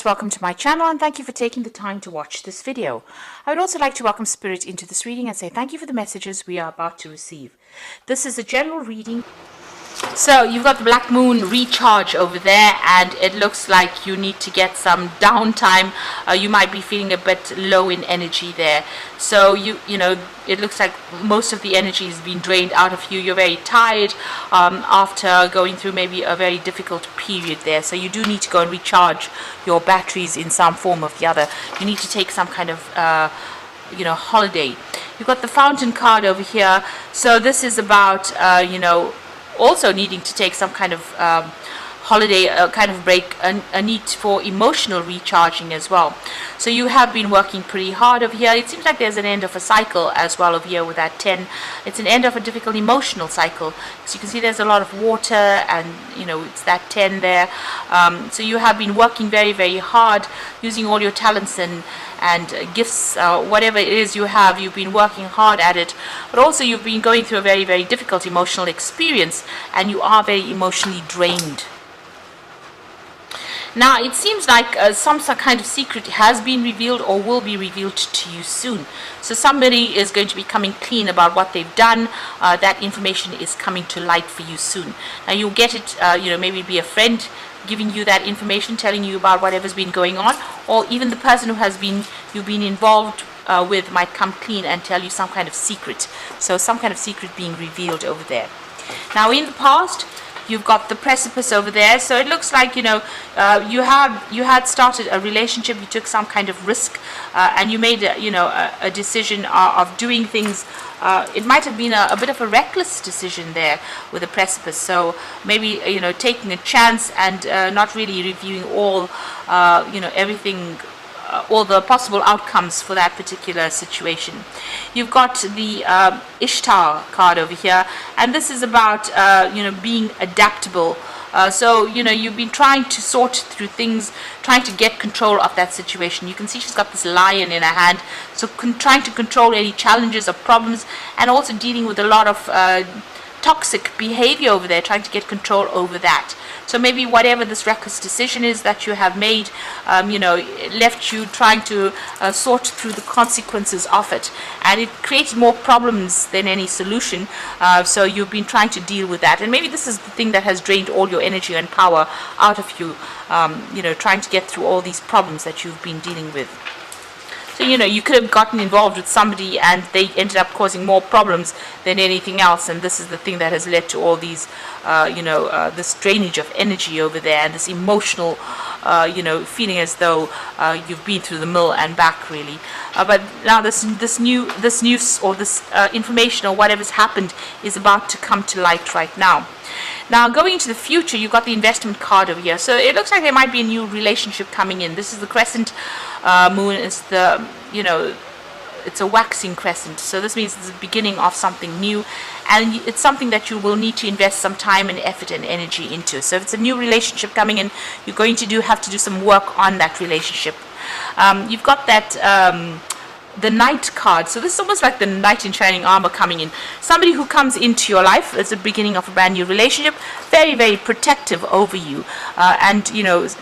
Welcome to my channel and thank you for taking the time to watch this video. I would also like to welcome Spirit into this reading and say thank you for the messages we are about to receive. This is a general reading. So you've got the Black Moon recharge over there, and it looks like you need to get some downtime. You might be feeling a bit low in energy there. So you know, it looks like most of the energy is being drained out of you. You're very tired after going through maybe a very difficult period there. So you do need to go and recharge your batteries in some form or the other. You need to take some kind of holiday. You've got the Fountain card over here. So this is about also needing to take some kind of holiday, kind of break, a need for emotional recharging as well. So you have been working pretty hard over here. It seems like there's an end of a cycle as well over here with that 10. It's an end of a difficult emotional cycle. So you can see there's a lot of water, and it's that 10 there. So you have been working very, very hard, using all your talents and gifts, whatever it is you have. You've been working hard at it, but also you've been going through a very, very difficult emotional experience, and you are very emotionally drained. Now it seems like some kind of secret has been revealed or will be revealed to you soon. So somebody is going to be coming clean about what they've done. That information is coming to light for you soon. Now you'll get it, maybe be a friend giving you that information, telling you about whatever's been going on, or even the person who you've been involved with might come clean and tell you some kind of secret. So some kind of secret being revealed over there. Now in the past, you've got the precipice over there. So it looks like you had started a relationship. You took some kind of risk, and you made a decision of doing things. It might have been a bit of a reckless decision there with the precipice. So maybe taking a chance and not really reviewing all everything. All the possible outcomes for that particular situation. You've got the Ishtar card over here, and this is about being adaptable. So you've been trying to sort through things, trying to get control of that situation. You can see she's got this lion in her hand, so trying to control any challenges or problems, and also dealing with a lot of toxic behavior over there, trying to get control over that. So maybe whatever this reckless decision is that you have made, left you trying to sort through the consequences of it, and it created more problems than any solution. So you've been trying to deal with that, and maybe this is the thing that has drained all your energy and power out of you. Trying to get through all these problems that you've been dealing with. So you could have gotten involved with somebody and they ended up causing more problems than anything else, and this is the thing that has led to all these this drainage of energy over there, and this emotional feeling as though you've been through the mill and back, really. But now this news or this information or whatever's happened is about to come to light right now. Now, going into the future, you've got the investment card over here. So it looks like there might be a new relationship coming in. This is the crescent moon. It's the, it's a waxing crescent. So this means it's the beginning of something new. And it's something that you will need to invest some time and effort and energy into. So if it's a new relationship coming in, you're going to have to do some work on that relationship. You've got that... the Knight card. So this is almost like the knight in shining armor coming in. Somebody who comes into your life as the beginning of a brand new relationship, very, very protective over you. And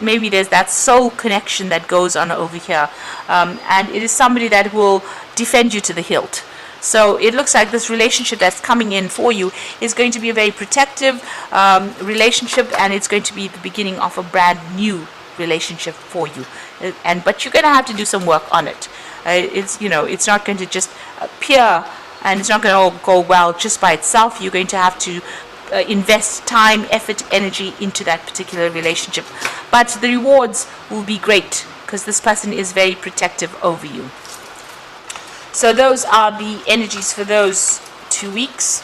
maybe there's that soul connection that goes on over here. And it is somebody that will defend you to the hilt. So it looks like this relationship that's coming in for you is going to be a very protective relationship, and it's going to be the beginning of a brand new relationship for you. But you're going to have to do some work on it. It's not going to just appear, and it's not going to all go well just by itself. You're going to have to invest time, effort, energy into that particular relationship. But the rewards will be great because this person is very protective over you. So those are the energies for those 2 weeks.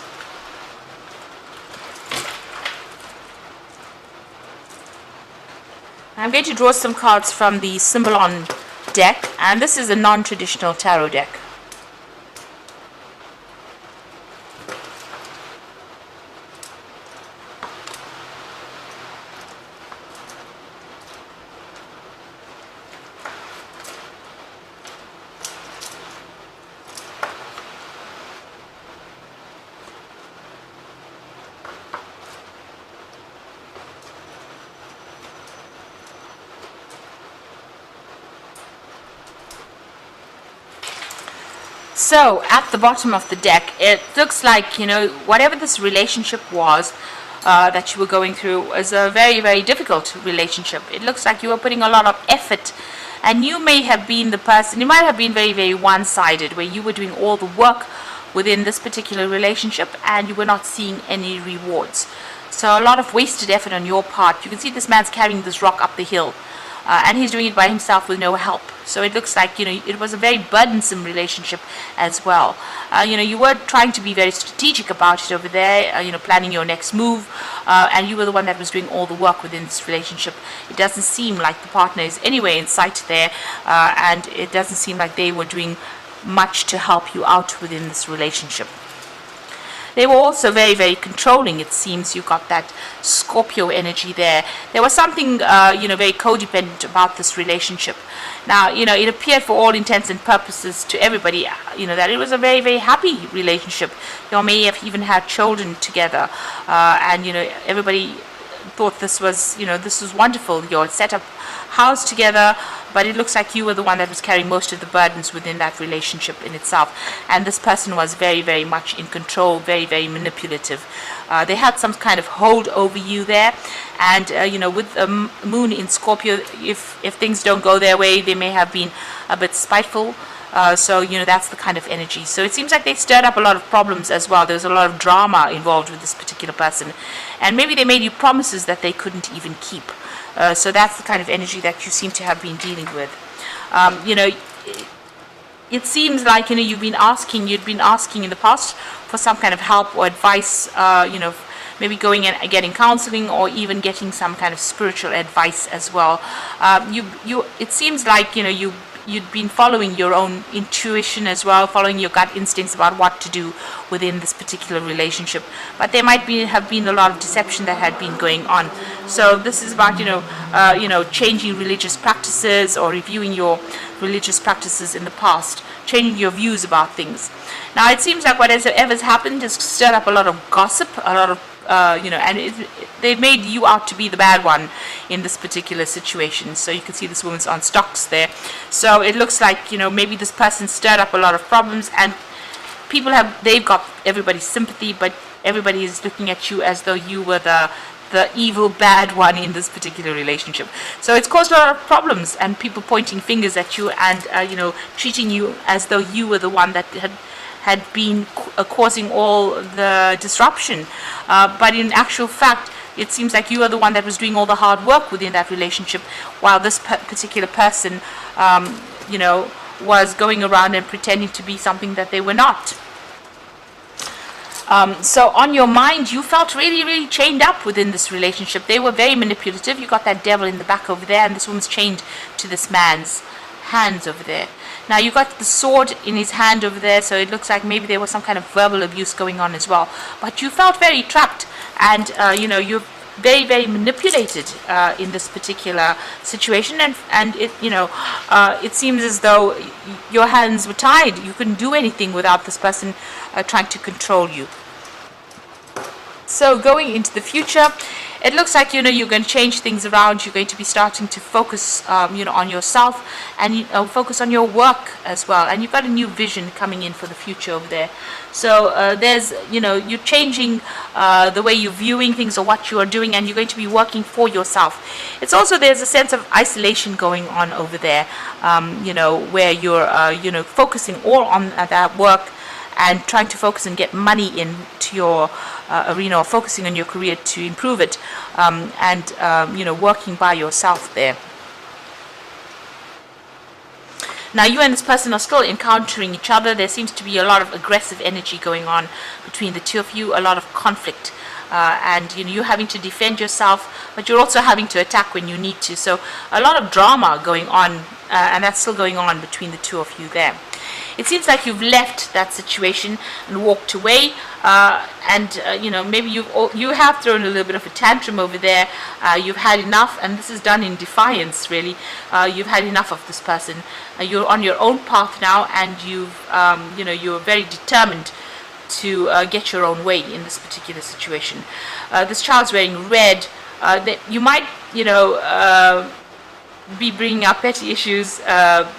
I'm going to draw some cards from the Symbolon deck, and this is a non-traditional tarot deck. So at the bottom of the deck, it looks like, whatever this relationship was that you were going through was a very, very difficult relationship. It looks like you were putting a lot of effort, and you may have been the person, you might have been very, very one-sided, where you were doing all the work within this particular relationship and you were not seeing any rewards. So a lot of wasted effort on your part. You can see this man's carrying this rock up the hill. And he's doing it by himself with no help. So it looks like, it was a very burdensome relationship as well. You were trying to be very strategic about it over there, planning your next move, and you were the one that was doing all the work within this relationship. It doesn't seem like the partner is anywhere in sight there, and it doesn't seem like they were doing much to help you out within this relationship. They were also very, very controlling, it seems. You got that Scorpio energy there. There was something, very codependent about this relationship. Now, it appeared for all intents and purposes to everybody, that it was a very, very happy relationship. You may have even had children together. And, everybody thought this was wonderful. You all set up house together, but it looks like you were the one that was carrying most of the burdens within that relationship in itself. And this person was very, very much in control, very, very manipulative. They had some kind of hold over you there. And, with the moon in Scorpio, if things don't go their way, they may have been a bit spiteful. So, that's the kind of energy. So it seems like they stirred up a lot of problems as well. There was a lot of drama involved with this particular person. And maybe they made you promises that they couldn't even keep. So that's the kind of energy that you seem to have been dealing with. It seems like, you'd been asking in the past for some kind of help or advice, maybe going and getting counseling or even getting some kind of spiritual advice as well. It seems like, you'd been following your own intuition as well, following your gut instincts about what to do within this particular relationship. But there might have been a lot of deception that had been going on. So this is about, changing religious practices or reviewing your religious practices in the past, changing your views about things. Now, it seems like whatever's happened has stirred up a lot of gossip, a lot of and they've made you out to be the bad one in this particular situation. So you can see this woman's on stocks there. So it looks like, maybe this person stirred up a lot of problems, and they've got everybody's sympathy, but everybody is looking at you as though you were the evil bad one in this particular relationship. So it's caused a lot of problems, and people pointing fingers at you and, treating you as though you were the one that had been causing all the disruption. But in actual fact, it seems like you are the one that was doing all the hard work within that relationship, while this particular person, was going around and pretending to be something that they were not. So on your mind, you felt really, really chained up within this relationship. They were very manipulative. You got that devil in the back over there, and this woman's chained to this man's hands over there. Now you got the sword in his hand over there, so it looks like maybe there was some kind of verbal abuse going on as well. But you felt very trapped, and you're very, very manipulated in this particular situation, and it seems as though your hands were tied. You couldn't do anything without this person trying to control you. So going into the future, it looks like, you're going to change things around. You're going to be starting to focus, on yourself, and focus on your work as well. And you've got a new vision coming in for the future over there. So there's, you're changing the way you're viewing things or what you are doing, and you're going to be working for yourself. It's also, there's a sense of isolation going on over there, where you're, focusing all on that work and trying to focus and get money into your arena, or focusing on your career to improve it, and working by yourself there. Now you and this person are still encountering each other. There seems to be a lot of aggressive energy going on between the two of you, a lot of conflict, and you're having to defend yourself, but you're also having to attack when you need to. So a lot of drama going on, and that's still going on between the two of you there. It seems like you've left that situation and walked away, and maybe you have thrown a little bit of a tantrum over there. You've had enough, and this is done in defiance, really. You've had enough of this person. You're on your own path now, and you're very determined to get your own way in this particular situation. This child's wearing red. You might, be bringing up petty issues,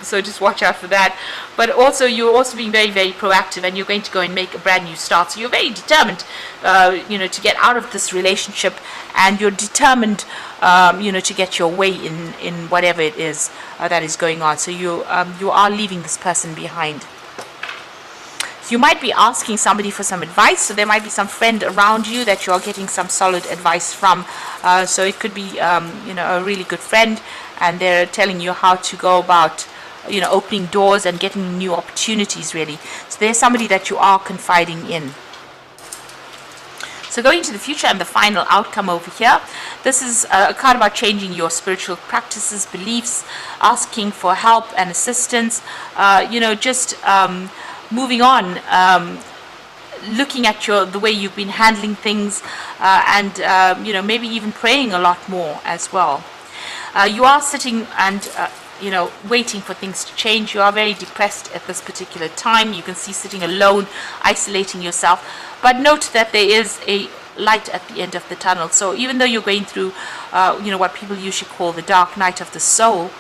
so just watch out for that. But also, you're also being very, very proactive, and you're going to go and make a brand new start. So you're very determined, to get out of this relationship, and you're determined, to get your way in whatever it is that is going on. So you are leaving this person behind. You might be asking somebody for some advice, so there might be some friend around you that you're getting some solid advice from. So it could be, a really good friend, and they're telling you how to go about, opening doors and getting new opportunities, really. So there's somebody that you are confiding in. So going to the future and the final outcome over here, this is a card about changing your spiritual practices, beliefs, asking for help and assistance, moving on, looking at the way you've been handling things, and maybe even praying a lot more as well. You are sitting and waiting for things to change. You are very depressed at this particular time. You can see sitting alone, isolating yourself. But note that there is a light at the end of the tunnel. So even though you're going through, what people usually call the dark night of the soul,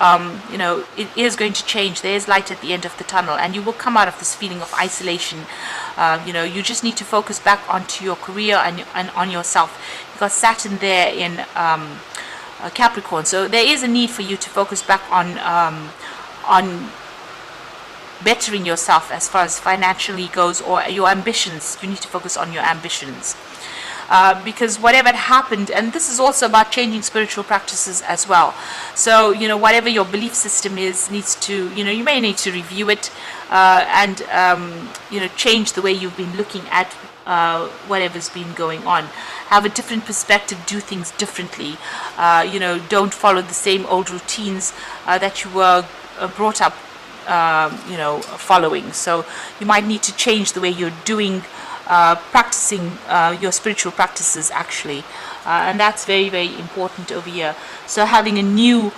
it is going to change. There is light at the end of the tunnel, and you will come out of this feeling of isolation. You just need to focus back onto your career and on yourself. You got Saturn there in Capricorn, so there is a need for you to focus back on bettering yourself as far as financially goes, or your ambitions. You need to focus on your ambitions. Because whatever happened, and this is also about changing spiritual practices as well. So, whatever your belief system is, needs to, you may need to review it, and, change the way you've been looking at whatever's been going on. Have a different perspective, do things differently. Don't follow the same old routines that you were brought up, following. So you might need to change the way you're doing practicing your spiritual practices, actually, and that's very, very important over here. So having a new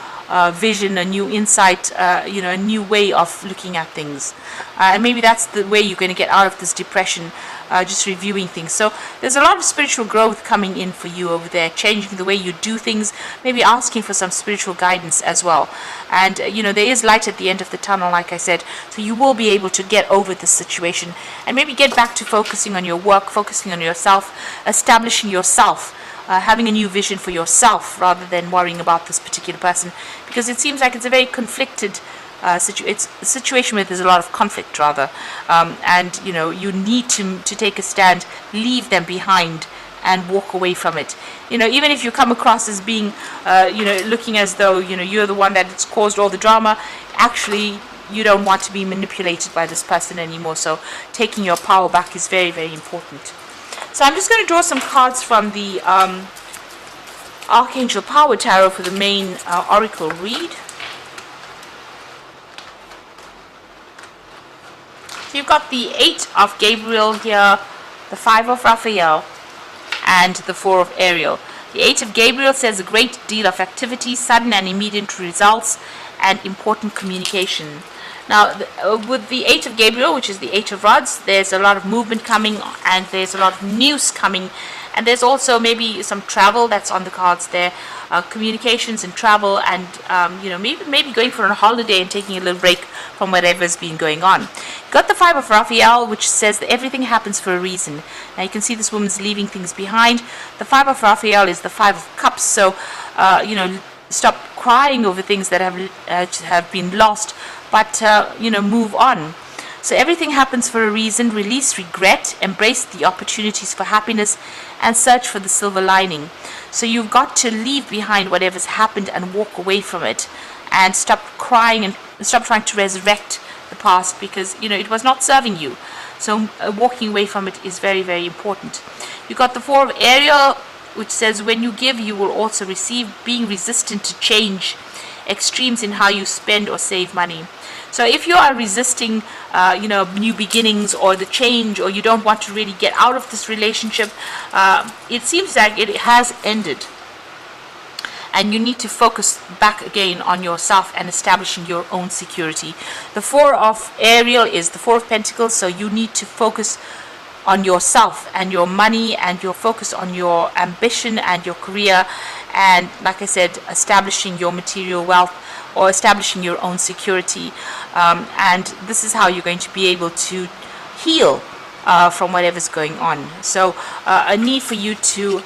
vision, a new insight, a new way of looking at things, and maybe that's the way you're going to get out of this depression, just reviewing things. So there's a lot of spiritual growth coming in for you over there, changing the way you do things, maybe asking for some spiritual guidance as well. And there is light at the end of the tunnel, like I said, so you will be able to get over this situation and maybe get back to focusing on your work, focusing on yourself, establishing yourself, having a new vision for yourself rather than worrying about this particular person, because it seems like it's a very conflicted it's a situation where there's a lot of conflict, rather, and you need to take a stand, leave them behind, and walk away from it. Even if you come across as being, looking as though you're the one that's caused all the drama, actually you don't want to be manipulated by this person anymore. So taking your power back is very, very important. So I'm just going to draw some cards from the Archangel Power Tarot for the main oracle read. So you've got the 8 of Gabriel here, the 5 of Raphael, and the 4 of Ariel. The 8 of Gabriel says a great deal of activity, sudden and immediate results, and important communication. Now, with the 8 of Gabriel, which is the 8 of Rods, there's a lot of movement coming, and there's a lot of news coming, and there's also maybe some travel that's on the cards there, communications and travel, and maybe going for a holiday and taking a little break from whatever's been going on. Got the 5 of Raphael, which says that everything happens for a reason. Now you can see this woman's leaving things behind. The 5 of Raphael is the 5 of Cups, so stop crying over things that have been lost, but move on. So everything happens for a reason. Release regret, embrace the opportunities for happiness, and search for the silver lining. So you've got to leave behind whatever's happened and walk away from it, and stop crying and stop trying to resurrect the past, because it was not serving you. So walking away from it is very, very important. You've got the 4 of Ariel, which says when you give, you will also receive, being resistant to change, extremes in how you spend or save money. So if you are resisting, new beginnings or the change, or you don't want to really get out of this relationship, it seems like it has ended. And you need to focus back again on yourself and establishing your own security. The 4 of Ariel is the 4 of Pentacles, so you need to focus on yourself and your money, and your focus on your ambition and your career, and like I said, establishing your material wealth or establishing your own security. And this is how you're going to be able to heal from whatever's going on. So a need for you to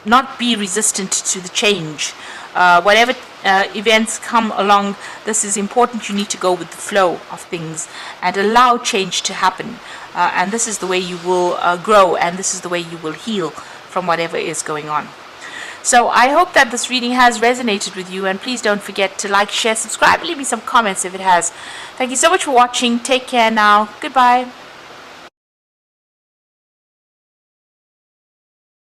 not be resistant to the change. Whatever events come along, this is important. You need to go with the flow of things and allow change to happen. And this is the way you will grow, and this is the way you will heal from whatever is going on. So I hope that this reading has resonated with you, and please don't forget to like, share, subscribe, and leave me some comments if it has. Thank you so much for watching. Take care now. Goodbye.